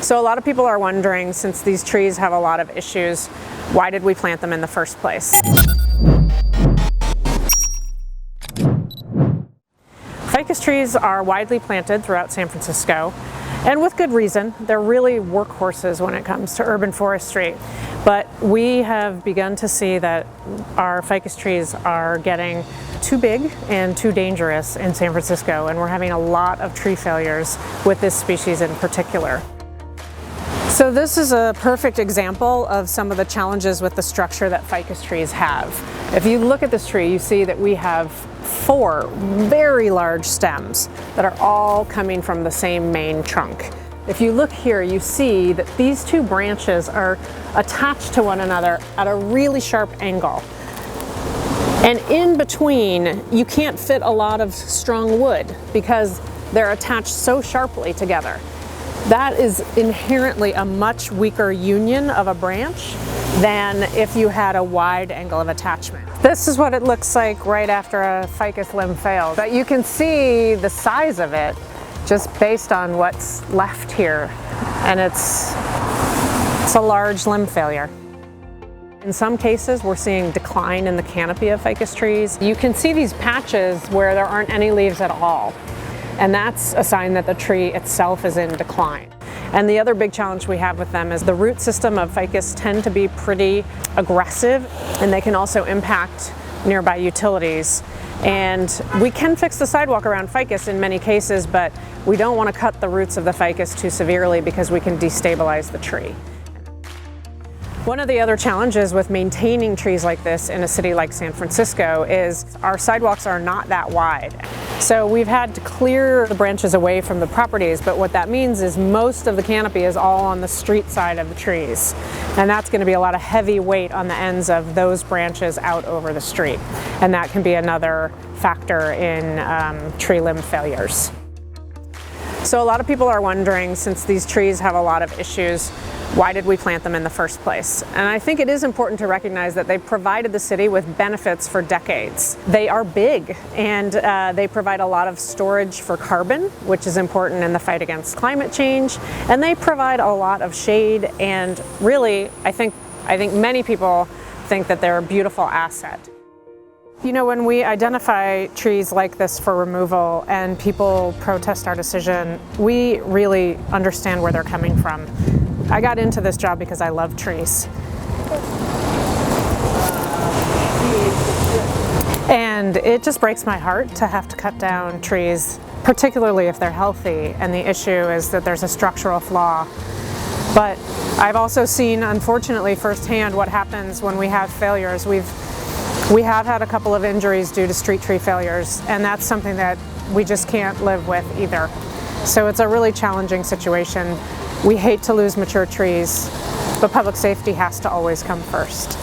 So a lot of people are wondering, since these trees have a lot of issues, why did we plant them in the first place? Ficus trees are widely planted throughout San Francisco, and with good reason. They're really workhorses when it comes to urban forestry. But we have begun to see that our ficus trees are getting too big and too dangerous in San Francisco, and we're having a lot of tree failures with this species in particular. So this is a perfect example of some of the challenges with the structure that ficus trees have. If you look at this tree, you see that we have 4 very large stems that are all coming from the same main trunk. If you look here, you see that these 2 branches are attached to one another at a really sharp angle. And in between, you can't fit a lot of strong wood because they're attached so sharply together. That is inherently a much weaker union of a branch than if you had a wide angle of attachment. This is what it looks like right after a ficus limb fails. But you can see the size of it just based on what's left here. And it's a large limb failure. In some cases, we're seeing decline in the canopy of ficus trees. You can see these patches where there aren't any leaves at all. And that's a sign that the tree itself is in decline. And the other big challenge we have with them is the root system of ficus tend to be pretty aggressive, and they can also impact nearby utilities. And we can fix the sidewalk around ficus in many cases, but we don't want to cut the roots of the ficus too severely because we can destabilize the tree. One of the other challenges with maintaining trees like this in a city like San Francisco is our sidewalks are not that wide. So we've had to clear the branches away from the properties, but what that means is most of the canopy is all on the street side of the trees. And that's going to be a lot of heavy weight on the ends of those branches out over the street. And that can be another factor in tree limb failures. So a lot of people are wondering, since these trees have a lot of issues, why did we plant them in the first place? And I think it is important to recognize that they've provided the city with benefits for decades. They are big, and they provide a lot of storage for carbon, which is important in the fight against climate change. And they provide a lot of shade, and really, I think many people think that they're a beautiful asset. You know, when we identify trees like this for removal and people protest our decision, we really understand where they're coming from. I got into this job because I love trees. And it just breaks my heart to have to cut down trees, particularly if they're healthy, and the issue is that there's a structural flaw. But I've also seen, unfortunately, firsthand what happens when we have failures. We have had a couple of injuries due to street tree failures, and that's something that we just can't live with either. So it's a really challenging situation. We hate to lose mature trees, but public safety has to always come first.